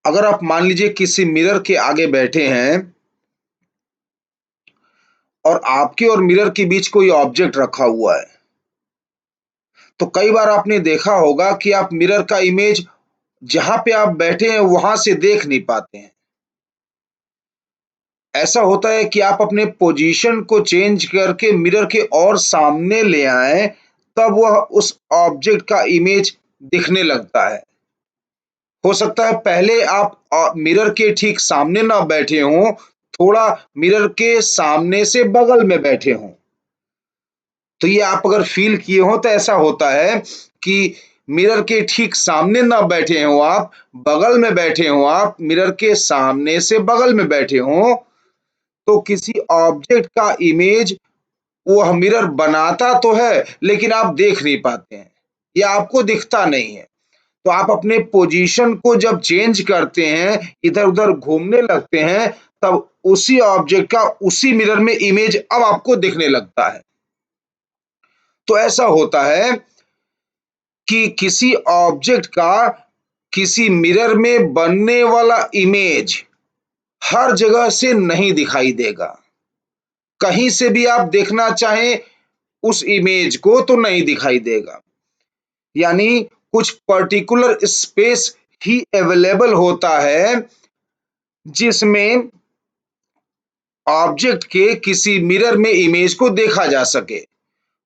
अगर आप मान लीजिए किसी मिरर के आगे बैठे हैं और आपके और मिरर के बीच कोई ऑब्जेक्ट रखा हुआ है, तो कई बार आपने देखा होगा कि आप मिरर का इमेज जहां पे आप बैठे हैं वहां से देख नहीं पाते हैं। ऐसा होता है कि आप अपने पोजीशन को चेंज करके मिरर के और सामने ले आएं, तब वह उस ऑब्जेक्ट का इमेज दिखने लगता है। हो सकता है पहले आप मिरर के ठीक सामने ना बैठे हों, थोड़ा मिरर के सामने से बगल में बैठे हों। तो ये आप अगर फील किए हो तो ऐसा होता है कि मिरर के ठीक सामने ना बैठे हो आप, बगल में बैठे हो आप, मिरर के सामने से बगल में बैठे हो, तो किसी ऑब्जेक्ट का इमेज वह मिरर बनाता तो है, लेकिन आप देख नहीं पाते हैं या आपको दिखता नहीं है। तो आप अपने पोजीशन को जब चेंज करते हैं, इधर-उधर घूमने लगते हैं, तब उसी ऑब्जेक्ट का उसी मिरर में इमेज अब आपको दिखने लगता है। तो ऐसा होता है कि किसी ऑब्जेक्ट का किसी मिरर में बनने वाला इमेज हर जगह से नहीं दिखाई देगा। कहीं से भी आप देखना चाहें उस इमेज को तो नहीं दिखाई देगा। यानी कुछ पर्टिकुलर स्पेस ही अवेलेबल होता है जिसमें ऑब्जेक्ट के किसी मिरर में इमेज को देखा जा सके।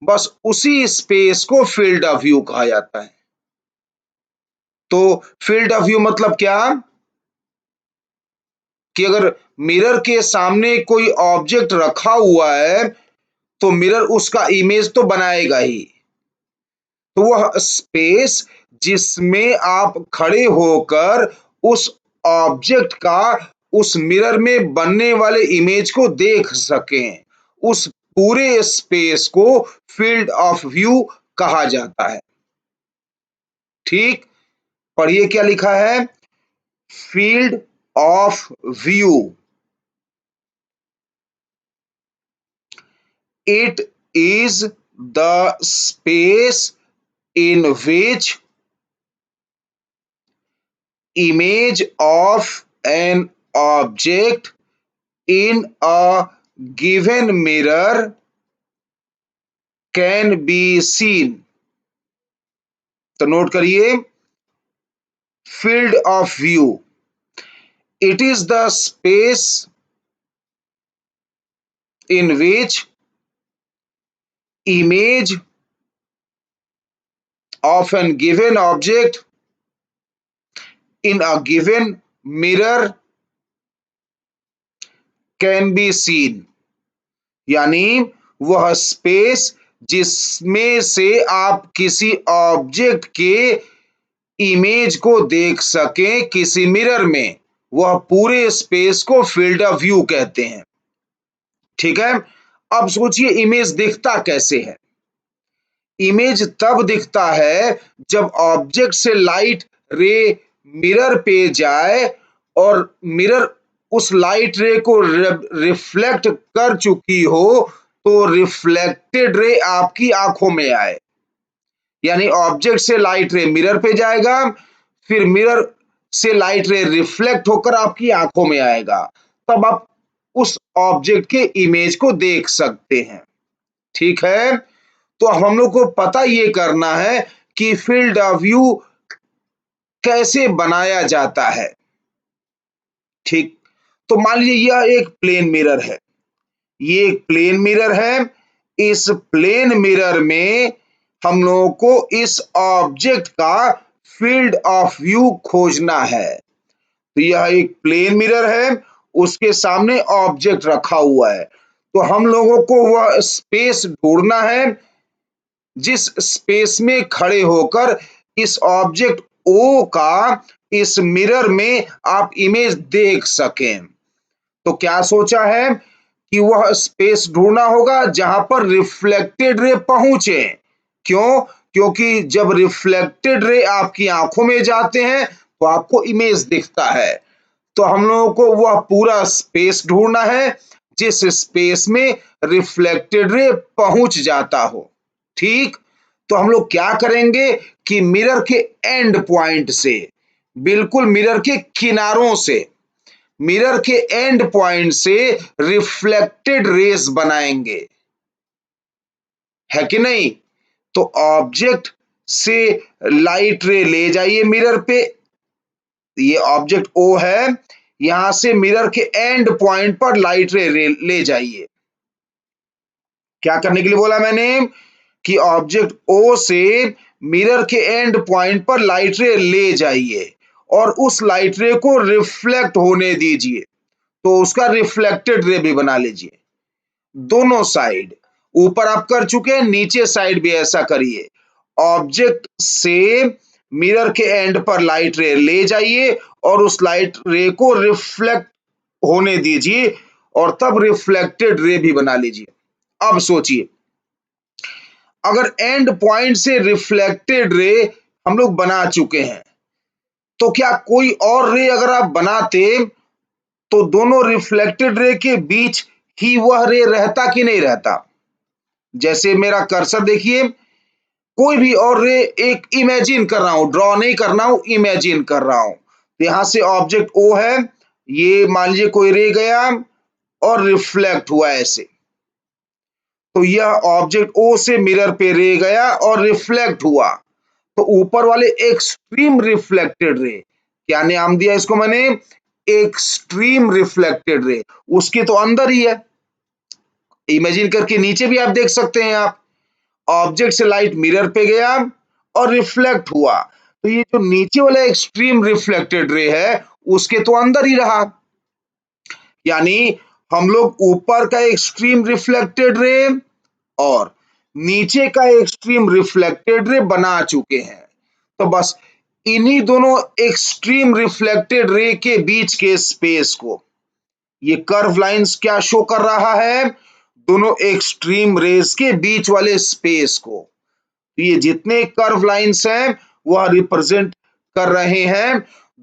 बस उसी स्पेस को फील्ड ऑफ व्यू कहा जाता है। तो फील्ड ऑफ व्यू मतलब क्या कि अगर मिरर के सामने कोई ऑब्जेक्ट रखा हुआ है तो मिरर उसका इमेज तो बनाएगा ही। तो वह स्पेस जिसमें आप खड़े होकर उस ऑब्जेक्ट का उस मिरर में बनने वाले इमेज को देख सकें, उस पूरे स्पेस को फील्ड ऑफ व्यू कहा जाता है। ठीक, पढ़िए क्या लिखा है, field of view. It is the space in which image of an object in a given mirror can be seen. तो नोट करिए, field of view. It is the space in which image of an given object in a given mirror can be seen. यानी वह space जिसमें से आप किसी object के image को देख सकें किसी मिरर में, वह पूरे स्पेस को फील्ड ऑफ व्यू कहते हैं। ठीक है, अब सोचिए इमेज दिखता कैसे है। इमेज तब दिखता है जब ऑब्जेक्ट से लाइट रे मिरर पे जाए और मिरर उस लाइट रे को रिफ्लेक्ट कर चुकी हो, तो रिफ्लेक्टेड रे आपकी आंखों में आए। यानी ऑब्जेक्ट से लाइट रे मिरर पे जाएगा, फिर मिरर से लाइट रे रिफ्लेक्ट होकर आपकी आंखों में आएगा, तब आप उस ऑब्जेक्ट के इमेज को देख सकते हैं। ठीक है, तो हम लोग को पता ये करना है कि फील्ड ऑफ व्यू कैसे बनाया जाता है। ठीक, तो मान लीजिए यह एक प्लेन मिरर है, ये एक प्लेन मिरर है। इस प्लेन मिरर में हम लोगों को इस ऑब्जेक्ट का फील्ड ऑफ व्यू खोजना है। तो यह एक प्लेन मिरर है, उसके सामने ऑब्जेक्ट रखा हुआ है, तो हम लोगों को वह स्पेस ढूंढना है जिस स्पेस में खड़े होकर इस ऑब्जेक्ट ओ का इस मिरर में आप इमेज देख सकें। तो क्या सोचा है कि वह स्पेस ढूंढना होगा जहां पर रिफ्लेक्टेड रे पहुंचे। क्यों? क्योंकि जब रिफ्लेक्टेड रे आपकी आंखों में जाते हैं तो आपको इमेज दिखता है। तो हम लोगों को वह पूरा स्पेस ढूंढना है जिस स्पेस में रिफ्लेक्टेड रे पहुंच जाता हो। ठीक, तो हम लोग क्या करेंगे कि मिरर के एंड पॉइंट से बिल्कुल मिरर के किनारों से, मिरर के एंड पॉइंट से रिफ्लेक्टेड रेस बनाएंगे, है कि नहीं? तो ऑब्जेक्ट से लाइट रे ले जाइए मिरर पे, ये ऑब्जेक्ट ओ है, यहां से मिरर के एंड पॉइंट पर लाइट रे ले जाइए। क्या करने के लिए बोला मैंने? कि ऑब्जेक्ट ओ से मिरर के एंड पॉइंट पर लाइट रे ले जाइए और उस लाइट रे को रिफ्लेक्ट होने दीजिए, तो उसका रिफ्लेक्टेड रे भी बना लीजिए। दोनों साइड, ऊपर आप कर चुके हैं, नीचे साइड भी ऐसा करिए। ऑब्जेक्ट से मिरर के एंड पर लाइट रे ले जाइए और उस लाइट रे को रिफ्लेक्ट होने दीजिए और तब रिफ्लेक्टेड रे भी बना लीजिए। अब सोचिए, अगर एंड पॉइंट से रिफ्लेक्टेड रे हम लोग बना चुके हैं, तो क्या कोई और रे अगर आप बनाते तो दोनों रिफ्लेक्टेड रे के बीच ही वह रे रहता कि नहीं रहता? जैसे मेरा कर्सर देखिए, कोई भी और रे एक इमेजिन कर रहा हूं, ड्रॉ नहीं करना हूं, इमेजिन कर रहा हूं। यहां से ऑब्जेक्ट ओ है, ये मान लीजिए कोई रे गया और रिफ्लेक्ट हुआ ऐसे, तो यह ऑब्जेक्ट ओ से मिरर पे रे गया और रिफ्लेक्ट हुआ, तो ऊपर वाले एक्सट्रीम रिफ्लेक्टेड रे, क्या नाम दिया इसको मैंने? एक्सट्रीम रिफ्लेक्टेड रे, उसके तो अंदर ही है। इमेजिन करके नीचे भी आप देख सकते हैं, आप ऑब्जेक्ट से लाइट मिरर पे गया और रिफ्लेक्ट हुआ, तो ये जो नीचे वाला एक्सट्रीम रिफ्लेक्टेड रे है उसके तो अंदर ही रहा, यानी हम लोग ऊपर का एक्सट्रीम रिफ्लेक्टेड रे और नीचे का एक्सट्रीम रिफ्लेक्टेड रे बना चुके हैं। तो बस इन्हीं दोनों एक्सट्रीम रिफ्लेक्टेड रे के बीच के स्पेस को, ये कर्व लाइंस क्या शो कर रहा है? दोनों एक्सट्रीम रेस के बीच वाले स्पेस को। तो ये जितने कर्व लाइंस हैं वह रिप्रेजेंट कर रहे हैं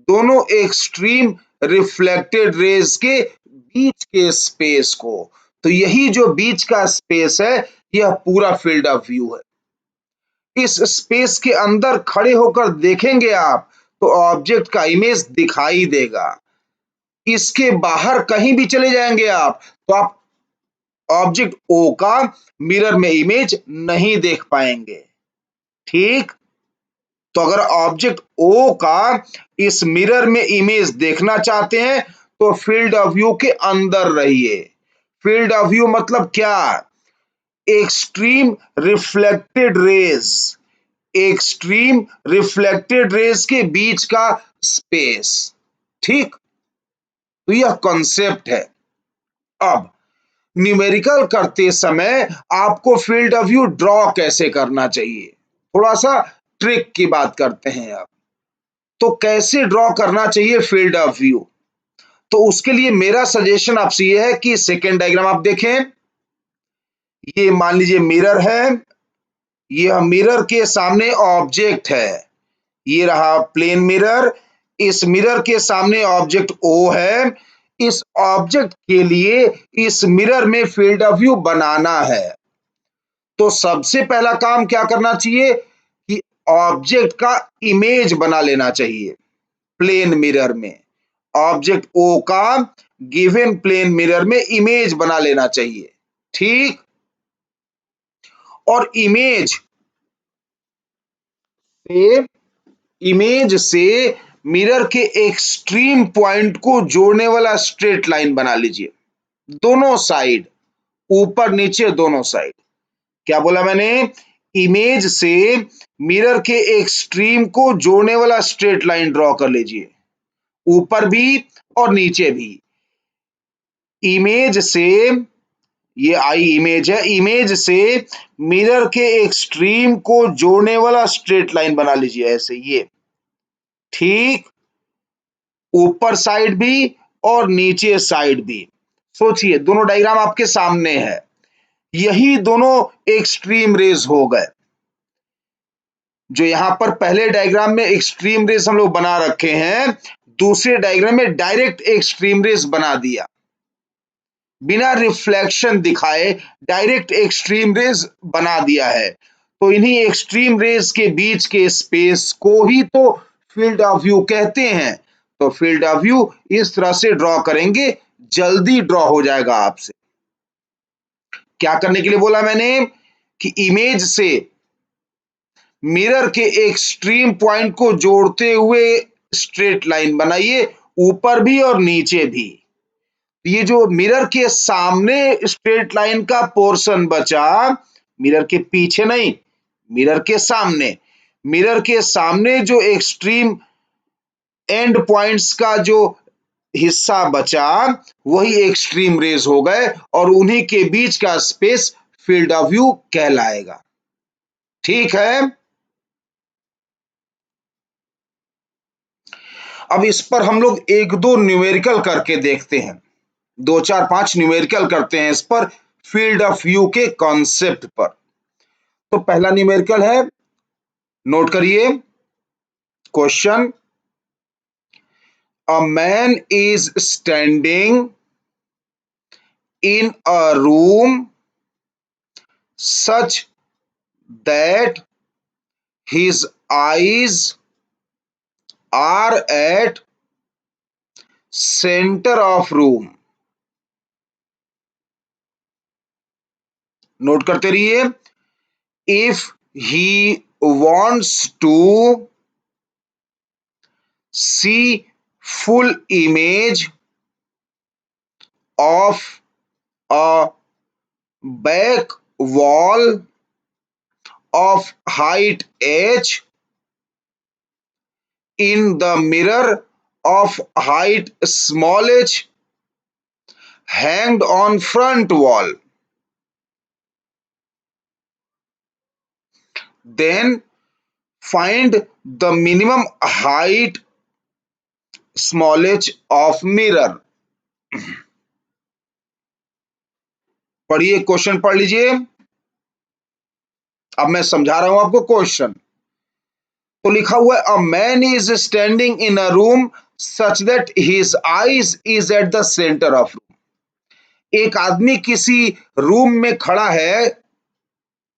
दोनों एक्सट्रीम रिफ्लेक्टेड रेज के बीच के स्पेस को। तो यही जो बीच का स्पेस है, यह पूरा फील्ड ऑफ व्यू है। इस स्पेस के अंदर खड़े होकर देखेंगे आप तो ऑब्जेक्ट का इमेज दिखाई देगा। इसके बाहर कहीं भी चले जाएंगे आप तो आप ऑब्जेक्ट ओ का मिरर में इमेज नहीं देख पाएंगे। ठीक, तो अगर ऑब्जेक्ट ओ का इस मिरर में इमेज देखना चाहते हैं तो फील्ड ऑफ व्यू के अंदर रहिए। फील्ड ऑफ व्यू मतलब क्या? Extreme reflected raise, extreme reflected raise के बीच का स्पेस। ठीक, तो यह कॉन्सेप्ट है। अब न्यूमेरिकल करते समय आपको फील्ड ऑफ व्यू ड्रॉ कैसे करना चाहिए, थोड़ा सा ट्रिक की बात करते हैं अब। तो कैसे ड्रॉ करना चाहिए फील्ड ऑफ व्यू? तो उसके लिए मेरा सजेशन आपसे ये है कि सेकेंड डायग्राम आप देखें, ये मान लीजिए मिरर है, ये मिरर के सामने ऑब्जेक्ट है, ये रहा प्लेन मिरर, इस मिरर के सामने ऑब्जेक्ट ओ है। इस ऑब्जेक्ट के लिए इस मिरर में फील्ड ऑफ व्यू बनाना है, तो सबसे पहला काम क्या करना चाहिए कि ऑब्जेक्ट का इमेज बना लेना चाहिए प्लेन मिरर में। ऑब्जेक्ट ओ का गिवन प्लेन मिरर में इमेज बना लेना चाहिए। ठीक, और से इमेज से मिरर के एक्सट्रीम पॉइंट को जोड़ने वाला स्ट्रेट लाइन बना लीजिए, दोनों साइड, ऊपर नीचे दोनों साइड। क्या बोला मैंने? इमेज से मिरर के एक्सट्रीम को जोड़ने वाला स्ट्रेट लाइन ड्रॉ कर लीजिए, ऊपर भी और नीचे भी। इमेज से, ये आई इमेज है, इमेज से मिरर के एक्सट्रीम को जोड़ने वाला स्ट्रेट लाइन बना लीजिए ऐसे, ये। ठीक, ऊपर साइड भी और नीचे साइड भी। सोचिए, दोनों डायग्राम आपके सामने है, यही दोनों एक्सट्रीम रेज हो गए। जो यहां पर पहले डायग्राम में एक्सट्रीम रेज हम लोग बना रखे हैं, दूसरे डायग्राम में डायरेक्ट एक्सट्रीम रेज बना दिया, बिना रिफ्लेक्शन दिखाए डायरेक्ट एक्सट्रीम रेज बना दिया है। तो इन्हीं एक्सट्रीम रेज के बीच के स्पेस को ही तो फील्ड ऑफ व्यू कहते हैं। तो फील्ड ऑफ व्यू इस तरह से ड्रॉ करेंगे, जल्दी ड्रॉ हो जाएगा आपसे। क्या करने के लिए बोला मैंने कि इमेज से मिरर के एक्सट्रीम पॉइंट को जोड़ते हुए स्ट्रेट लाइन बनाइए, ऊपर भी और नीचे भी। ये जो मिरर के सामने स्ट्रेट लाइन का पोर्शन बचा, मिरर के पीछे नहीं, मिरर के सामने, मिरर के सामने जो एक्सट्रीम एंड पॉइंट्स का जो हिस्सा बचा वही एक्सट्रीम रेज हो गए और उन्हीं के बीच का स्पेस फील्ड ऑफ व्यू कहलाएगा। ठीक है, अब इस पर हम लोग एक दो न्यूमेरिकल करके देखते हैं, 2 4 5 न्यूमेरिकल करते हैं इस पर, फील्ड ऑफ व्यू के कॉन्सेप्ट पर। तो पहला न्यूमेरिकल है, नोट करिए question, a man is standing in a room such that his eyes are at center of room। Note करते रहिए, if he wants to see full image of a back wall of height h in the mirror of height small h hanged on front wall, then find the minimum height small h of mirror। पढ़िए, question पढ़ लीजिए। अब मैं समझा रहा हूं आपको question. तो लिखा हुआ है, a man is standing in a room such that his eyes is at the centre of room. एक आदमी किसी रूम में खड़ा है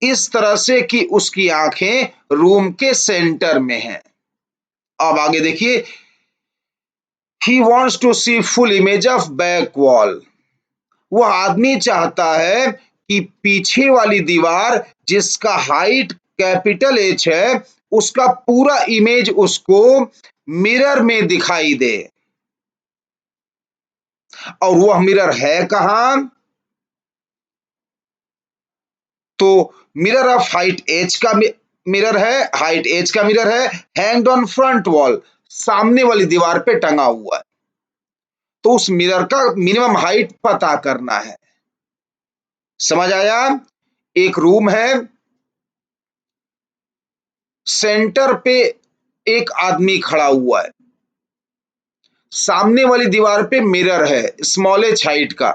इस तरह से कि उसकी आंखें रूम के सेंटर में हैं। अब आगे देखिए, he wants to see full image of back wall. वह आदमी चाहता है कि पीछे वाली दीवार जिसका हाइट कैपिटल एच है उसका पूरा इमेज उसको मिरर में दिखाई दे। और वह मिरर है कहां? तो मिरर ऑफ हाइट एच का मिरर है, हाइट एच का मिरर है, हैंग्ड ऑन फ्रंट वॉल, सामने वाली दीवार पे टंगा हुआ है। तो उस मिरर का मिनिमम हाइट पता करना है। समझ आया? एक रूम है, सेंटर पे एक आदमी खड़ा हुआ है, सामने वाली दीवार पे मिरर है स्मॉलेस्ट हाइट का,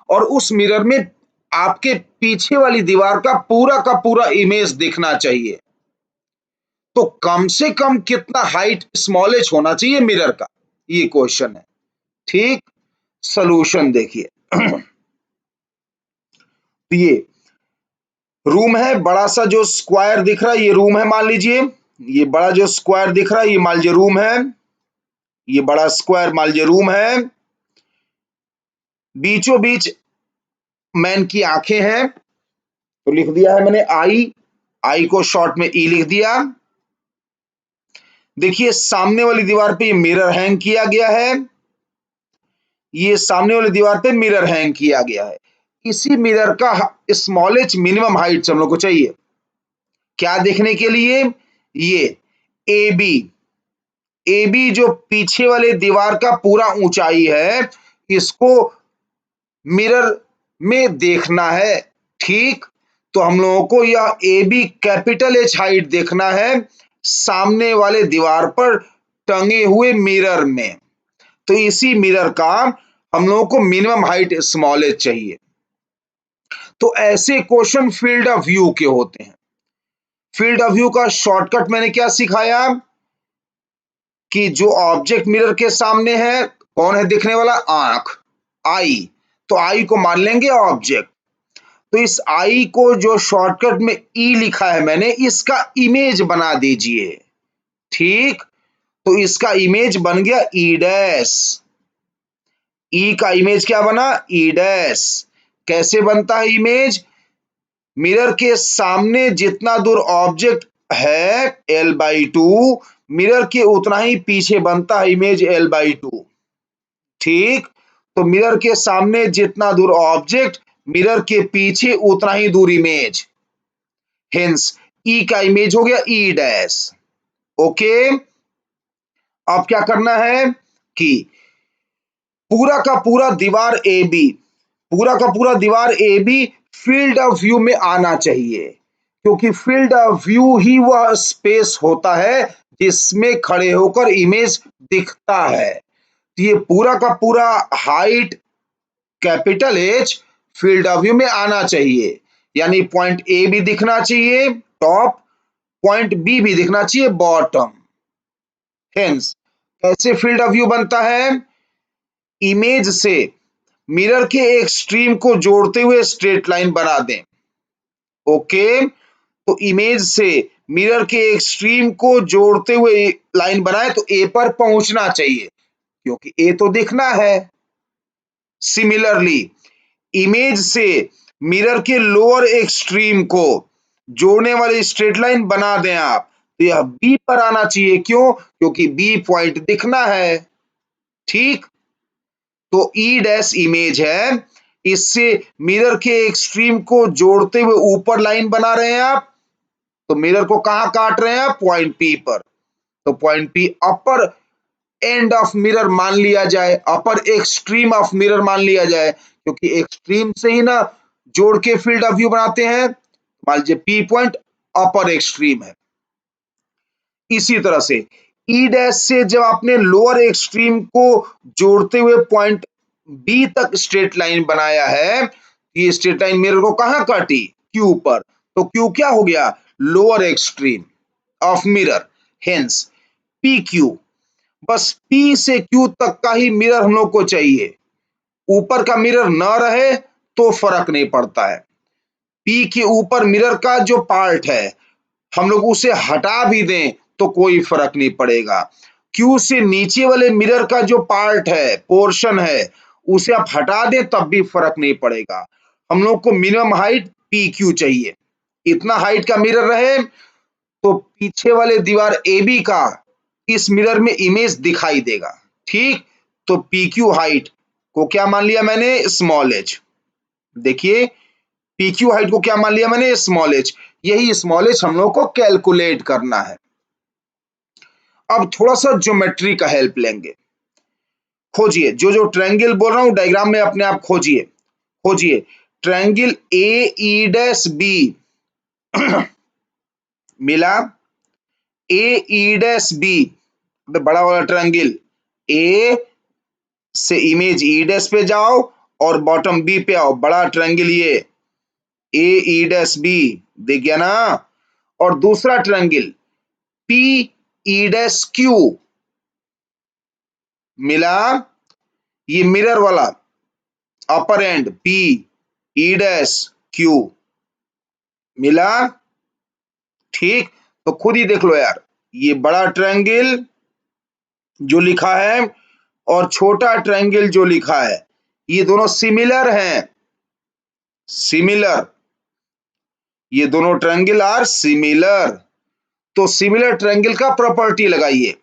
और उस मिरर में आपके पीछे वाली दीवार का पूरा इमेज दिखना चाहिए। तो कम से कम कितना हाइट स्मॉलेस्ट होना चाहिए मिरर का, ये क्वेश्चन है। ठीक, सॉल्यूशन देखिए। ये रूम है, बड़ा सा जो स्क्वायर दिख रहा है ये रूम है मान लीजिए, ये बड़ा जो स्क्वायर दिख रहा है ये मान लीजिए रूम है, ये बड़ा स्क्वायर मान लीजिए रूम है, बीचों बीच मैन की आंखें हैं, तो लिख दिया है मैंने आई, आई को शॉर्ट में ई लिख दिया। देखिए सामने वाली दीवार पे ये मिरर हैंग किया गया है, ये सामने वाली दीवार पे मिरर हैंग किया गया है। इसी मिरर का स्मॉलेस्ट मिनिमम हाइट हम लोग को चाहिए, क्या देखने के लिए? ये ए बी, ए बी जो पीछे वाले दीवार का पूरा ऊंचाई है इसको मिरर में देखना है। ठीक, तो हम लोगों को यह A B capital H height देखना है सामने वाले दीवार पर टंगे हुए मिरर में। तो इसी मिरर का हम लोगों को मिनिमम हाइट स्मॉल एच चाहिए। तो ऐसे क्वेश्चन फील्ड ऑफ व्यू के होते हैं। फील्ड ऑफ व्यू का शॉर्टकट मैंने क्या सिखाया कि जो ऑब्जेक्ट मिरर के सामने है कौन है दिखने वाला? आंख, आई। तो आई को मान लेंगे ऑब्जेक्ट। तो इस आई को जो शॉर्टकट में ई लिखा है मैंने, इसका इमेज बना दीजिए। ठीक, तो इसका इमेज बन गया ई डैश। ई का इमेज क्या बना? ई डैश। कैसे बनता है इमेज? मिरर के सामने जितना दूर ऑब्जेक्ट है l/2, मिरर के उतना ही पीछे बनता है इमेज l/2। ठीक, तो मिरर के सामने जितना दूर ऑब्जेक्ट, मिरर के पीछे उतना ही दूर इमेज। हेंस ई का इमेज हो गया ई डैश। ओके, अब क्या करना है कि पूरा का पूरा दीवार ए बी, पूरा का पूरा दीवार A B field of view में आना चाहिए, क्योंकि फील्ड ऑफ व्यू ही वह स्पेस होता है जिसमें खड़े होकर इमेज दिखता है। तो ये पूरा का पूरा height capital H field of view में आना चाहिए, यानी पॉइंट ए भी दिखना चाहिए टॉप, पॉइंट बी भी दिखना चाहिए बॉटम। हेंस कैसे फील्ड ऑफ व्यू बनता है? इमेज से मिरर के एक स्ट्रीम को जोड़ते हुए स्ट्रेट लाइन बना दें। ओके, तो इमेज से मिरर के एक स्ट्रीम को जोड़ते हुए लाइन बनाए तो ए पर पहुंचना चाहिए, क्योंकि ए तो दिखना है। सिमिलरली इमेज से मिरर के लोअर एक्सट्रीम को जोड़ने वाली स्ट्रेट लाइन बना दें आप, तो यह बी पर आना चाहिए। क्यों? क्योंकि बी पॉइंट दिखना है। ठीक, तो ई डैश इमेज है, इससे मिरर के एक्सट्रीम को जोड़ते हुए ऊपर लाइन बना रहे हैं आप, तो मिरर को कहां काट रहे हैं आप? पॉइंट पी पर। तो point P upper end of mirror मान लिया जाए, अपर एक्सट्रीम ऑफ मिरर मान लिया जाए, क्योंकि एक्सट्रीम से ही ना जोड़ के फील्ड ऑफ व्यू बनाते हैं। मान लीजिए पी पॉइंट अपर एक्सट्रीम है। इसी तरह से ई डैश से जब आपने लोअर एक्सट्रीम को जोड़ते हुए पॉइंट बी तक स्ट्रेट लाइन बनाया है, ये स्ट्रेट लाइन मिरर को कहां काटी? क्यू पर। तो क्यू क्या हो गया? Lower extreme of mirror. Hence P Q, बस पी से क्यू तक का ही मिरर हम लोग को चाहिए, ऊपर का मिरर न रहे तो फर्क नहीं पड़ता है। पी के ऊपर मिरर का जो पार्ट है हम लोग उसे हटा भी दें तो कोई फर्क नहीं पड़ेगा। क्यू से नीचे वाले मिरर का जो पार्ट है, पोर्शन है, उसे आप हटा दें तब भी फर्क नहीं पड़ेगा। हम लोग को मिनिमम हाइट पी क्यू चाहिए, इतना हाइट का मिरर रहे तो पीछे वाले दीवार ए बी का इस मिरर में इमेज दिखाई देगा। ठीक, तो पी क्यू हाइट को क्या मान लिया मैंने? Small H. देखिए पी क्यू हाइट को क्या मान लिया मैंने? Small H. यही स्मॉल एच हम लोग को कैलकुलेट करना है। अब थोड़ा सा ज्योमेट्री का हेल्प लेंगे। खोजिए, जो जो ट्रायंगल बोल रहा हूं डायग्राम में अपने आप खोजिए। खोजिए triangle A E dash B मिला, ए ई डैश बी, बड़ा वाला ट्रायंगल ए से इमेज ई डैश पे जाओ और बॉटम बी पे आओ, बड़ा ट्रायंगल ये ए ई डैश बी, दिख गया ना? और दूसरा triangle P E dash Q मिला, ये मिरर वाला upper and P E dash Q मिला। ठीक, तो खुद ही देख लो यार, ये बड़ा ट्रायंगल जो लिखा है और छोटा ट्रायंगल जो लिखा है, ये दोनों सिमिलर हैं। सिमिलर, ये दोनों ट्रायंगल आर सिमिलर। तो सिमिलर ट्रायंगल का प्रॉपर्टी लगाइए,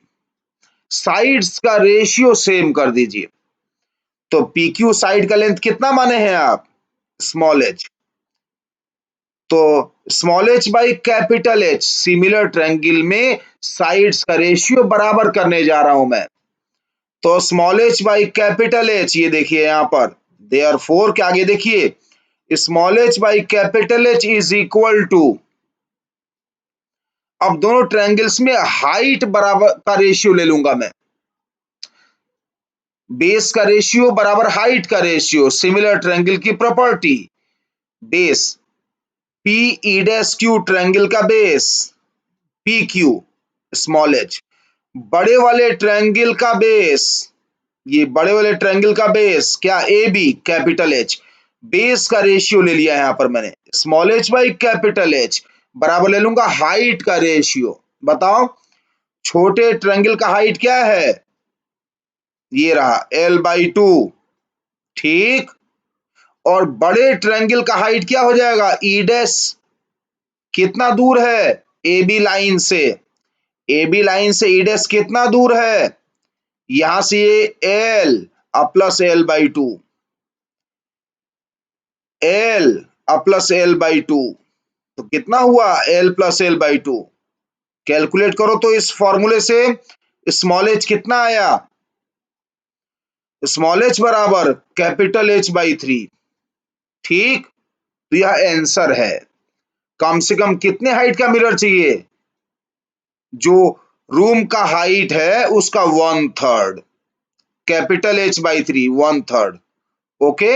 साइड्स का रेशियो सेम कर दीजिए। तो पी क्यू साइड का लेंथ कितना माने हैं आप? Small H. तो small H by capital H, similar triangle में साइड्स का रेशियो बराबर करने जा रहा हूं मैं। तो small H by capital H, ये देखिए यहां पर देयरफॉर के आगे देखिए, small H by capital H is equal to, अब दोनों ट्रायंगल्स में हाइट बराबर का रेशियो ले लूंगा मैं, बेस का रेशियो बराबर हाइट का रेशियो, सिमिलर ट्रायंगल की property. Base P E dash Q triangle का base P Q small H, बड़े वाले ट्रायंगल का बेस, ये बड़े वाले ट्रायंगल का बेस क्या? A B capital H. Base का रेशियो ले लिया यहां पर मैंने small H by capital H, बराबर ले लूंगा हाइट का रेशियो। बताओ छोटे ट्रायंगल का हाइट क्या है? ये रहा l/2, ठीक। और बड़े ट्रायंगल का हाइट क्या हो जाएगा? ई डैश। कितना दूर है ए बी लाइन से? ए बी लाइन से ई डैश कितना दूर है? यहां से ये L plus l/2, L plus l/2, तो कितना हुआ? l plus l/2। कैलकुलेट करो तो इस फॉर्मूले से स्मॉल एच कितना आया? स्मॉल एच बराबर कैपिटल H/3, ठीक। तो यह आंसर है। कम से कम कितने हाइट का मिरर चाहिए? जो रूम का हाइट है उसका 1/3, कैपिटल H/3, 1/3। ओके।